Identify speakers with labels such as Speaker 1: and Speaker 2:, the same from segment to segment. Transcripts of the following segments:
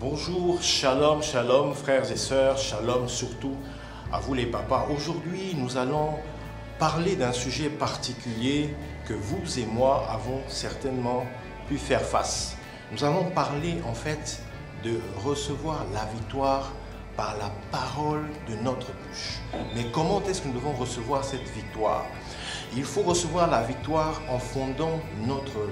Speaker 1: Bonjour, shalom, shalom, frères et sœurs, shalom surtout à vous les papas. Aujourd'hui, nous allons parler d'un sujet particulier que vous et moi avons certainement pu faire face. Nous allons parler en fait de recevoir la victoire par la parole de notre bouche. Mais comment est-ce que nous devons recevoir cette victoire? Il faut recevoir la victoire en fondant notre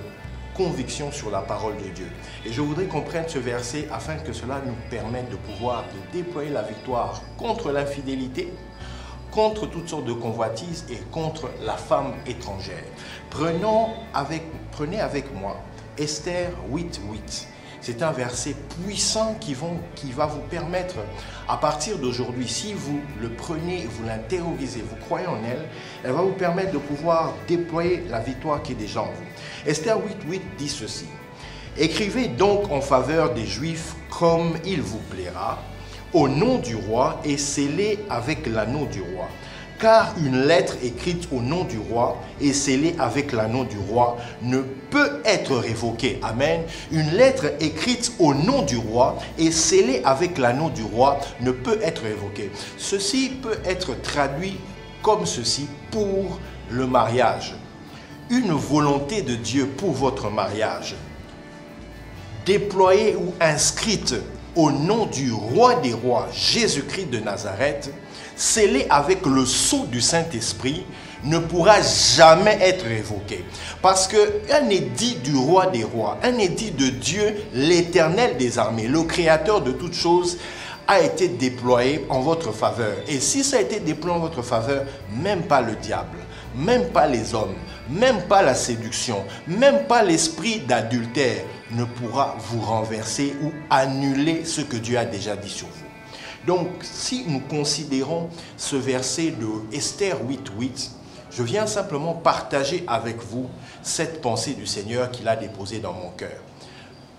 Speaker 1: conviction sur la parole de Dieu. Et je voudrais qu'on prenne ce verset afin que cela nous permette de pouvoir déployer la victoire contre l'infidélité, contre toutes sortes de convoitises et contre la femme étrangère. Prenez avec moi Esther 8:8. C'est un verset puissant qui va vous permettre, à partir d'aujourd'hui, si vous le prenez, vous l'intériorisez, vous croyez en elle, elle va vous permettre de pouvoir déployer la victoire qui est déjà en vous. Esther 8:8 dit ceci: « Écrivez donc en faveur des Juifs comme il vous plaira, au nom du roi et scellez avec l'anneau du roi. Car une lettre écrite au nom du roi et scellée avec l'anneau du roi ne peut être révoquée. » Amen. Une lettre écrite au nom du roi et scellée avec l'anneau du roi ne peut être révoquée. Ceci peut être traduit comme ceci pour le mariage. Une volonté de Dieu pour votre mariage, déployée ou inscrite au nom du roi des rois, Jésus-Christ de Nazareth, scellé avec le sceau du Saint-Esprit, ne pourra jamais être révoqué. Parce qu'un édit du roi des rois, un édit de Dieu, l'Éternel des armées, le Créateur de toutes choses, a été déployé en votre faveur. Et si ça a été déployé en votre faveur, même pas le diable, même pas les hommes, même pas la séduction, même pas l'esprit d'adultère ne pourra vous renverser ou annuler ce que Dieu a déjà dit sur vous. Donc, si nous considérons ce verset de Esther 8:8, je viens simplement partager avec vous cette pensée du Seigneur qu'il a déposée dans mon cœur.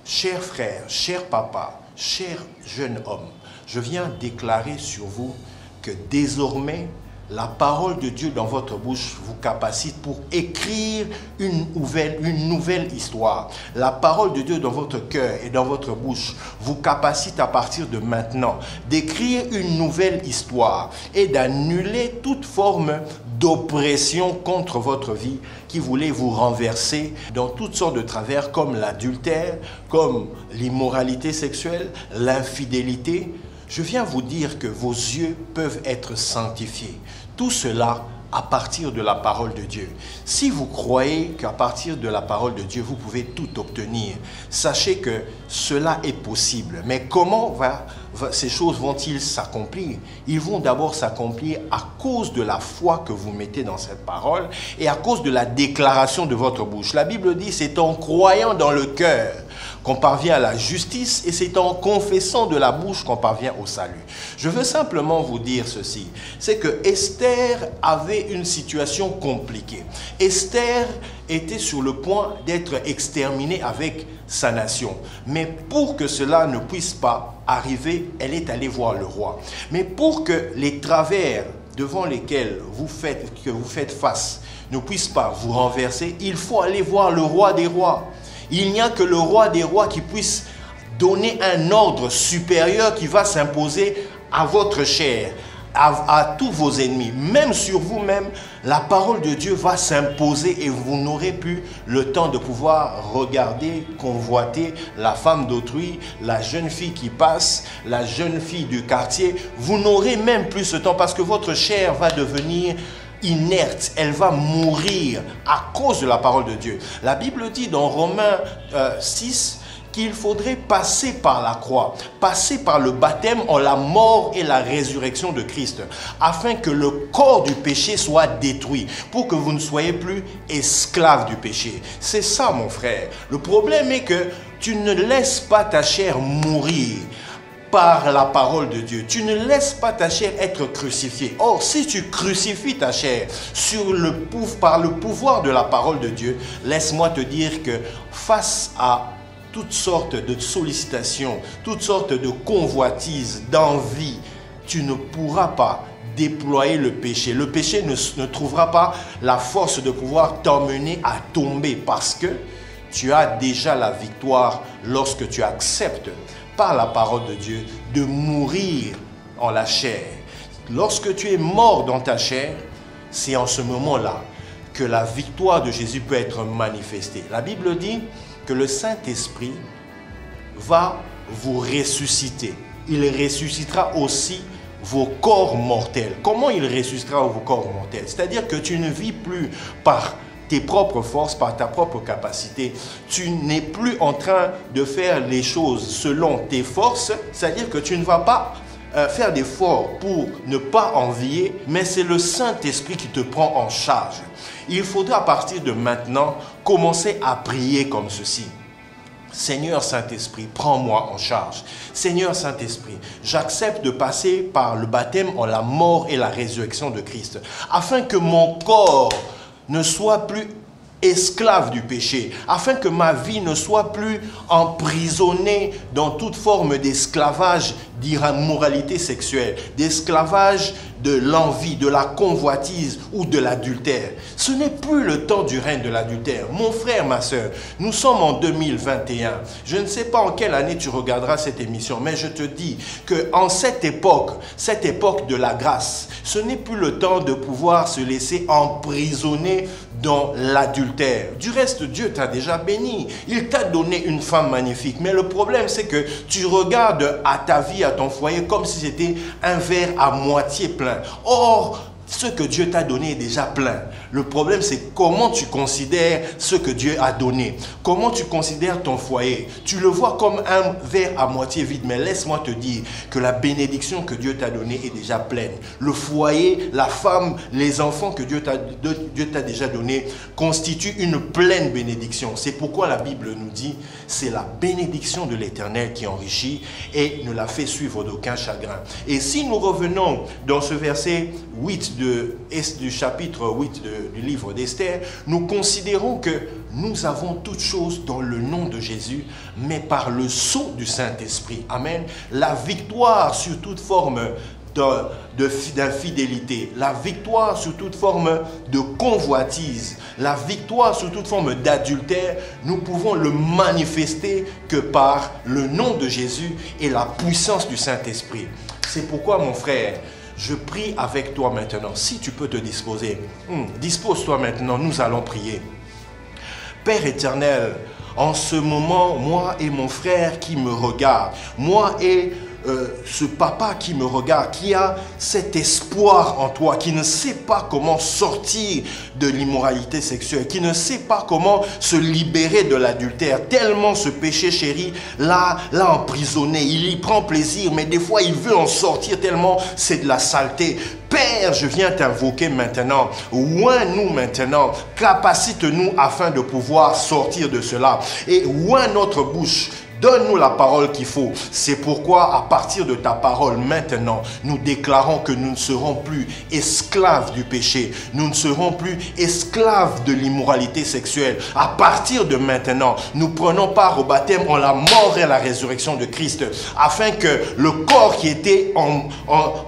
Speaker 1: Chers frères, chers papas, chers jeunes hommes, je viens déclarer sur vous que désormais, la parole de Dieu dans votre bouche vous capacite pour écrire une nouvelle histoire. La parole de Dieu dans votre cœur et dans votre bouche vous capacite à partir de maintenant d'écrire une nouvelle histoire et d'annuler toute forme d'oppression contre votre vie qui voulait vous renverser dans toutes sortes de travers comme l'adultère, comme l'immoralité sexuelle, l'infidélité. Je viens vous dire que vos yeux peuvent être sanctifiés. Tout cela à partir de la parole de Dieu. Si vous croyez qu'à partir de la parole de Dieu, vous pouvez tout obtenir, sachez que cela est possible. Mais comment ces choses vont-ils s'accomplir? Ils vont d'abord s'accomplir à cause de la foi que vous mettez dans cette parole et à cause de la déclaration de votre bouche. La Bible dit, c'est en croyant dans le cœur qu'on parvient à la justice et c'est en confessant de la bouche qu'on parvient au salut. Je veux simplement vous dire ceci, c'est que Esther avait une situation compliquée. Esther était sur le point d'être exterminée avec sa nation. Mais pour que cela ne puisse pas arriver, elle est allée voir le roi. Mais pour que les travers devant lesquels vous faites face ne puissent pas vous renverser, il faut aller voir le roi des rois. Il n'y a que le roi des rois qui puisse donner un ordre supérieur qui va s'imposer à votre chair, à tous vos ennemis, même sur vous-même. La parole de Dieu va s'imposer et vous n'aurez plus le temps de pouvoir regarder, convoiter la femme d'autrui, la jeune fille qui passe, la jeune fille du quartier. Vous n'aurez même plus ce temps parce que votre chair va devenir inerte, elle va mourir à cause de la parole de Dieu. La Bible dit dans Romains 6 qu'il faudrait passer par la croix, passer par le baptême en la mort et la résurrection de Christ, afin que le corps du péché soit détruit, pour que vous ne soyez plus esclaves du péché. C'est ça, mon frère. Le problème est que tu ne laisses pas ta chair mourir par la parole de Dieu. Tu ne laisses pas ta chair être crucifiée. Or, si tu crucifies ta chair par le pouvoir de la parole de Dieu, laisse-moi te dire que face à toutes sortes de sollicitations, toutes sortes de convoitises, d'envie, tu ne pourras pas déployer le péché. Le péché ne trouvera pas la force de pouvoir t'emmener à tomber parce que tu as déjà la victoire lorsque tu acceptes par la parole de Dieu, de mourir en la chair. Lorsque tu es mort dans ta chair, c'est en ce moment-là que la victoire de Jésus peut être manifestée. La Bible dit que le Saint-Esprit va vous ressusciter. Il ressuscitera aussi vos corps mortels. Comment il ressuscitera vos corps mortels? C'est-à-dire que tu ne vis plus par tes propres forces, par ta propre capacité. Tu n'es plus en train de faire les choses selon tes forces, c'est-à-dire que tu ne vas pas faire d'efforts pour ne pas envier, mais c'est le Saint-Esprit qui te prend en charge. Il faudra à partir de maintenant commencer à prier comme ceci. Seigneur Saint-Esprit, prends-moi en charge. Seigneur Saint-Esprit, j'accepte de passer par le baptême en la mort et la résurrection de Christ, afin que mon corps ne soit plus esclave du péché, afin que ma vie ne soit plus emprisonnée dans toute forme d'esclavage, d'immoralité sexuelle, d'esclavage de l'envie, de la convoitise ou de l'adultère. Ce n'est plus le temps du règne de l'adultère. Mon frère, ma soeur, nous sommes en 2021. Je ne sais pas en quelle année tu regarderas cette émission, mais je te dis qu'en cette époque de la grâce, ce n'est plus le temps de pouvoir se laisser emprisonner dans l'adultère. Du reste, Dieu t'a déjà béni. Il t'a donné une femme magnifique. Mais le problème, c'est que tu regardes à ta vie, à ton foyer, comme si c'était un verre à moitié plein. Or, ce que Dieu t'a donné est déjà plein. Le problème, c'est comment tu considères ce que Dieu a donné. Comment tu considères ton foyer. Tu le vois comme un verre à moitié vide. Mais laisse-moi te dire que la bénédiction que Dieu t'a donnée est déjà pleine. Le foyer, la femme, les enfants que Dieu t'a déjà donnés constituent une pleine bénédiction. C'est pourquoi la Bible nous dit, c'est la bénédiction de l'Éternel qui enrichit et ne la fait suivre d'aucun chagrin. Et si nous revenons dans ce verset 8 du chapitre 8 du livre d'Esther, nous considérons que nous avons toutes choses dans le nom de Jésus, mais par le sceau du Saint-Esprit. Amen. La victoire sur toute forme d'infidélité, la victoire sur toute forme de convoitise, la victoire sur toute forme d'adultère, nous pouvons le manifester que par le nom de Jésus et la puissance du Saint-Esprit. C'est pourquoi, mon frère, je prie avec toi maintenant. Si tu peux te disposer, dispose-toi maintenant, nous allons prier. Père éternel, en ce moment, moi et mon frère qui me regarde, moi et ce papa qui me regarde, qui a cet espoir en toi, qui ne sait pas comment sortir de l'immoralité sexuelle, qui ne sait pas comment se libérer de l'adultère, tellement ce péché chéri l'a emprisonné, il y prend plaisir, mais des fois il veut en sortir tellement c'est de la saleté. Père, je viens t'invoquer maintenant, oins-nous maintenant, capacite-nous afin de pouvoir sortir de cela, et oins notre bouche. Donne-nous la parole qu'il faut. C'est pourquoi, à partir de ta parole, maintenant, nous déclarons que nous ne serons plus esclaves du péché. Nous ne serons plus esclaves de l'immoralité sexuelle. À partir de maintenant, nous prenons part au baptême en la mort et à la résurrection de Christ, afin que le corps qui était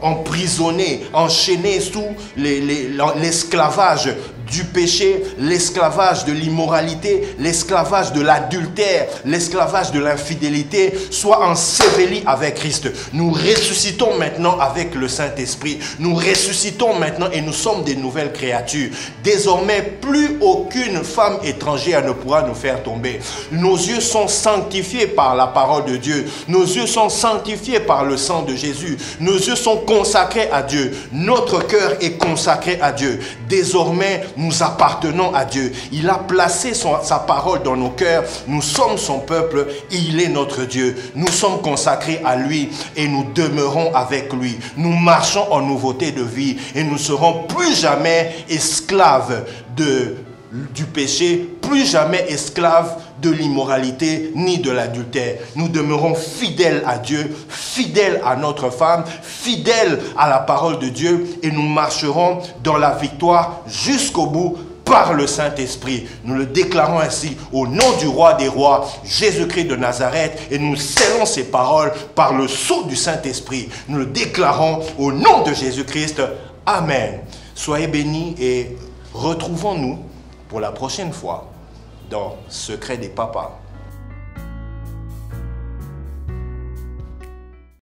Speaker 1: emprisonné, enchaîné sous l'esclavage du péché, l'esclavage de l'immoralité, l'esclavage de l'adultère, l'esclavage de l'infidélité, soit enseveli avec Christ. Nous ressuscitons maintenant avec le Saint-Esprit. Nous ressuscitons maintenant et nous sommes des nouvelles créatures. Désormais, plus aucune femme étrangère ne pourra nous faire tomber. Nos yeux sont sanctifiés par la parole de Dieu. Nos yeux sont sanctifiés par le sang de Jésus. Nos yeux sont consacrés à Dieu. Notre cœur est consacré à Dieu. Désormais, nous appartenons à Dieu. Il a placé sa parole dans nos cœurs. Nous sommes son peuple. Il est notre Dieu. Nous sommes consacrés à lui et nous demeurons avec lui. Nous marchons en nouveauté de vie et nous ne serons plus jamais esclaves du péché, plus jamais esclaves de l'immoralité ni de l'adultère. Nous demeurons fidèles à Dieu, fidèles à notre femme, fidèles à la parole de Dieu et nous marcherons dans la victoire jusqu'au bout par le Saint-Esprit. Nous le déclarons ainsi au nom du roi des rois, Jésus-Christ de Nazareth, et nous scellons ces paroles par le sceau du Saint-Esprit. Nous le déclarons au nom de Jésus-Christ. Amen. Soyez bénis et retrouvons-nous pour la prochaine fois dans Secret des Papas.